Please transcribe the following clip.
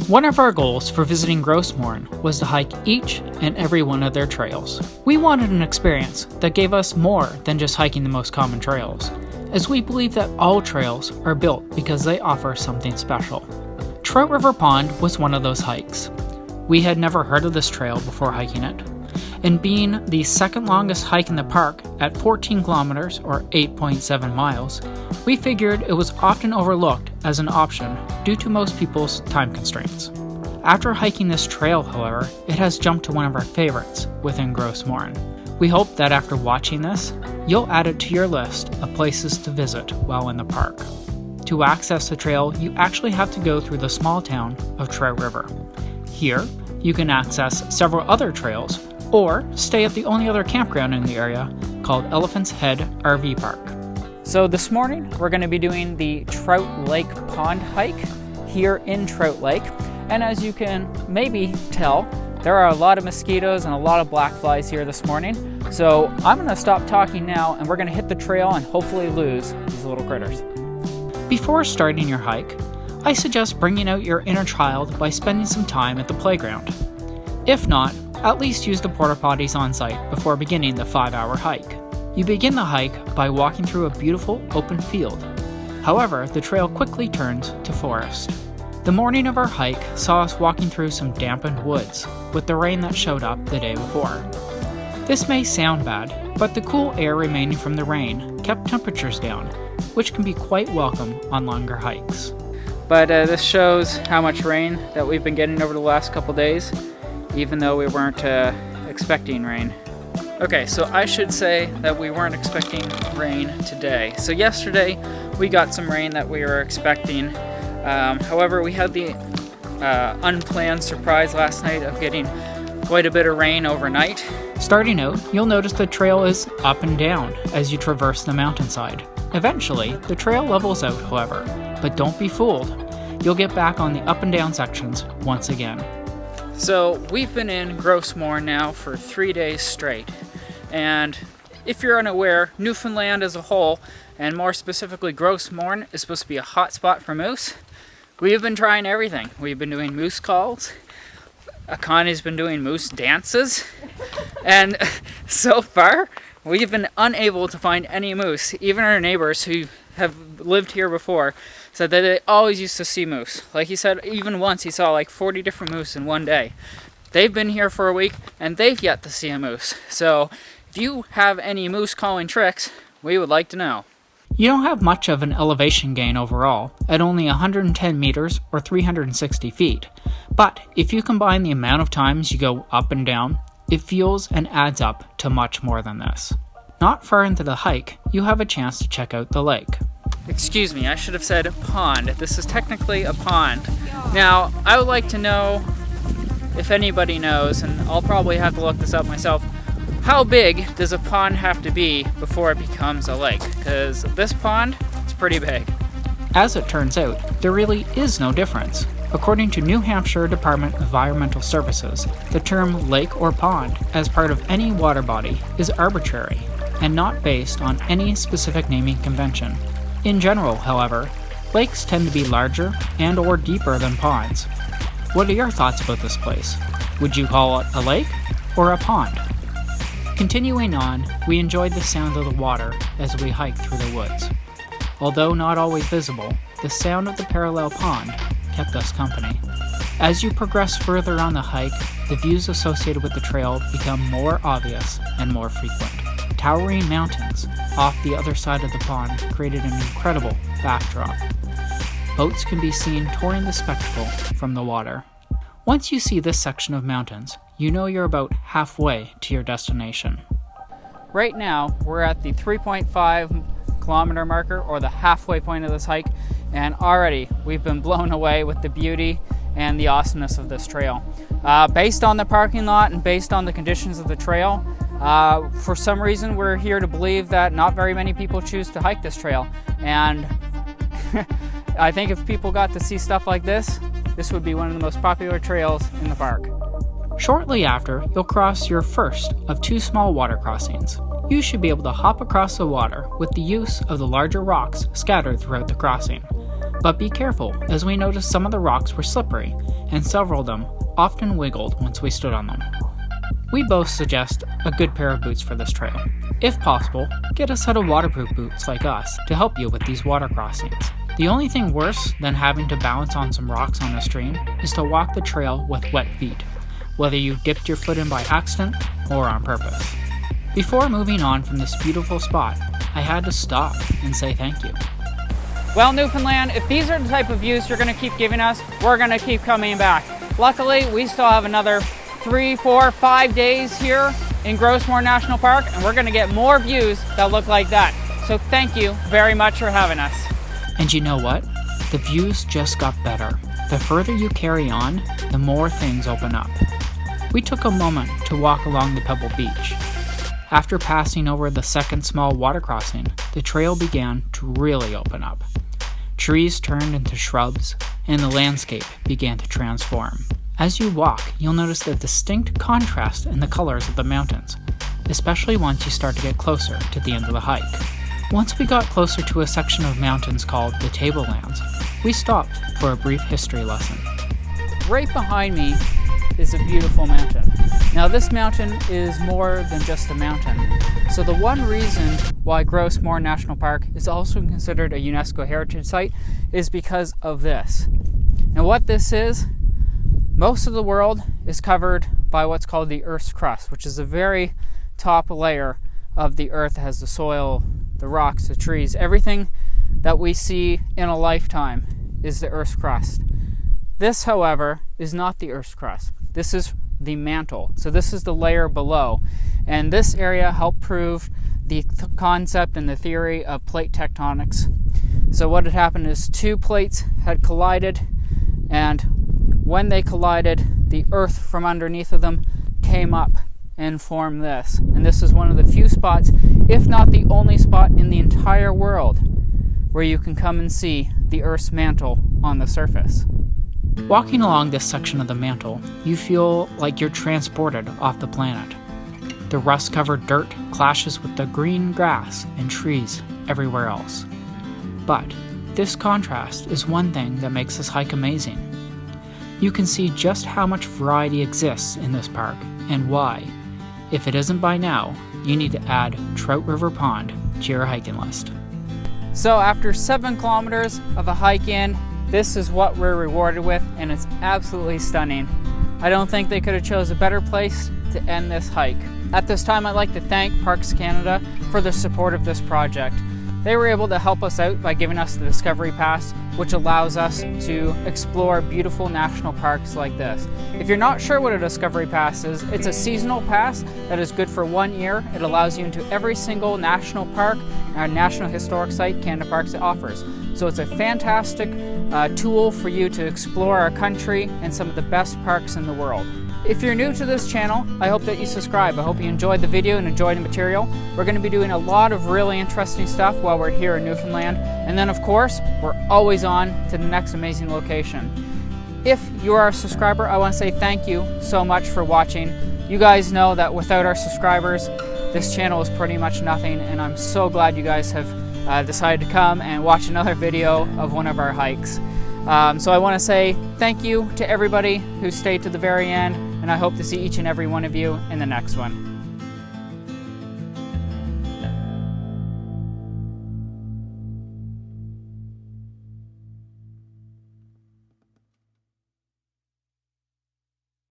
One of our goals for visiting Gros Morne was to hike each and every one of their trails. We wanted an experience that gave us more than just hiking the most common trails, as we believe that all trails are built because they offer something special. Trout River Pond was one of those hikes. We had never heard of this trail before hiking it, and being the second longest hike in the park at 14 kilometers or 8.7 miles, we figured it was often overlooked as an option due to most people's time constraints. After hiking this trail, however, it has jumped to one of our favorites within Gros Morne. We hope that after watching this, you'll add it to your list of places to visit while in the park. To access the trail, you actually have to go through the small town of Trout River. Here, you can access several other trails or stay at the only other campground in the area called Elephant's Head RV Park. So this morning we're going to be doing the Trout Lake Pond hike here in Trout Lake, and as you can maybe tell, there are a lot of mosquitoes and a lot of black flies here this morning. So I'm going to stop talking now and we're going to hit the trail and hopefully lose these little critters. Before starting your hike, I suggest bringing out your inner child by spending some time at the playground. If not, at least use the porta potties on site before beginning the 5-hour hike. You begin the hike by walking through a beautiful open field. However, the trail quickly turns to forest. The morning of our hike saw us walking through some dampened woods with the rain that showed up the day before. This may sound bad, but the cool air remaining from the rain kept temperatures down, which can be quite welcome on longer hikes. But this shows how much rain that we've been getting over the last couple days, even though we weren't expecting rain. Okay, so I should say that we weren't expecting rain today. So yesterday we got some rain that we were expecting. However, we had the unplanned surprise last night of getting quite a bit of rain overnight. Starting out, you'll notice the trail is up and down as you traverse the mountainside. Eventually, the trail levels out, however, but don't be fooled. You'll get back on the up and down sections once again. So we've been in Gros Morne now for 3 days straight, and if you're unaware, Newfoundland as a whole, and more specifically Gros Morne, is supposed to be a hot spot for moose. We've been trying everything. We've been doing moose calls, Akani's been doing moose dances, and so far we've been unable to find any moose. Even our neighbors who have lived here before said that they always used to see moose. Like he said, even once he saw like 40 different moose in one day. They've been here for a week and they've yet to see a moose. So if you have any moose calling tricks, we would like to know. You don't have much of an elevation gain overall, at only 110 meters or 360 feet. But if you combine the amount of times you go up and down, it feels and adds up to much more than this. Not far into the hike, you have a chance to check out the lake. Excuse me, I should have said pond. This is technically a pond. Now, I would like to know, if anybody knows, and I'll probably have to look this up myself, how big does a pond have to be before it becomes a lake? Because this pond is pretty big. As it turns out, there really is no difference. According to New Hampshire Department of Environmental Services, the term lake or pond as part of any water body is arbitrary and not based on any specific naming convention. In general, however, lakes tend to be larger and or deeper than ponds. What are your thoughts about this place? Would you call it a lake or a pond? Continuing on, we enjoyed the sound of the water as we hiked through the woods. Although not always visible, the sound of the parallel pond kept us company. As you progress further on the hike, the views associated with the trail become more obvious and more frequent. Towering mountains off the other side of the pond created an incredible backdrop. Boats can be seen touring the spectacle from the water. Once you see this section of mountains, you know you're about halfway to your destination. Right now, we're at the 3.5 kilometer marker, or the halfway point of this hike, and already we've been blown away with the beauty and the awesomeness of this trail. Based on the parking lot and based on the conditions of the trail, for some reason we're here to believe that not very many people choose to hike this trail, and I think if people got to see stuff like this, this would be one of the most popular trails in the park. Shortly after, you'll cross your first of 2 small water crossings. You should be able to hop across the water with the use of the larger rocks scattered throughout the crossing. But be careful, as we noticed some of the rocks were slippery, and several of them often wiggled once we stood on them. We both suggest a good pair of boots for this trail. If possible, get a set of waterproof boots like us to help you with these water crossings. The only thing worse than having to balance on some rocks on a stream is to walk the trail with wet feet, whether you dipped your foot in by accident or on purpose. Before moving on from this beautiful spot, I had to stop and say thank you. Well, Newfoundland, if these are the type of views you're going to keep giving us, we're going to keep coming back. Luckily, we still have another 3, 4, 5 days here in Gros Morne National Park, and we're going to get more views that look like that. So thank you very much for having us. And you know what? The views just got better. The further you carry on, the more things open up. We took a moment to walk along the pebble beach. After passing over the second small water crossing, the trail began to really open up. Trees turned into shrubs, and the landscape began to transform. As you walk, you'll notice the distinct contrast in the colors of the mountains, especially once you start to get closer to the end of the hike. Once we got closer to a section of mountains called the Tablelands, we stopped for a brief history lesson. Right behind me is a beautiful mountain. Now this mountain is more than just a mountain. So the one reason why Gros Morne National Park is also considered a UNESCO Heritage Site is because of this. And what this is, most of the world is covered by what's called the Earth's crust, which is the very top layer of the Earth that has the soil, the rocks, the trees, everything that we see in a lifetime is the Earth's crust. This, however, is not the Earth's crust. This is the mantle. So this is the layer below. And this area helped prove the concept and the theory of plate tectonics. So what had happened is two plates had collided, and when they collided, the earth from underneath of them came up and formed this. And this is one of the few spots, if not the only spot in the entire world, where you can come and see the Earth's mantle on the surface. Walking along this section of the mantle, you feel like you're transported off the planet. The rust-covered dirt clashes with the green grass and trees everywhere else. But this contrast is one thing that makes this hike amazing. You can see just how much variety exists in this park and why, if it isn't by now, you need to add Trout River Pond to your hiking list. So after 7 kilometers of a hike in, this is what we're rewarded with, and it's absolutely stunning. I don't think they could have chose a better place to end this hike. At this time, I'd like to thank Parks Canada for their support of this project. They were able to help us out by giving us the Discovery Pass, which allows us to explore beautiful national parks like this. If you're not sure what a Discovery Pass is, it's a seasonal pass that is good for 1 year. It allows you into every single national park and National Historic Site Canada Parks it offers. So it's a fantastic tool for you to explore our country and some of the best parks in the world. If you're new to this channel, I hope that you subscribe. I hope you enjoyed the video and enjoyed the material. We're going to be doing a lot of really interesting stuff while we're here in Newfoundland. And then of course, we're always on to the next amazing location. If you are a subscriber, I want to say thank you so much for watching. You guys know that without our subscribers, this channel is pretty much nothing, and I'm so glad you guys have decided to come and watch another video of one of our hikes. So I want to say thank you to everybody who stayed to the very end, and I hope to see each and every one of you in the next one.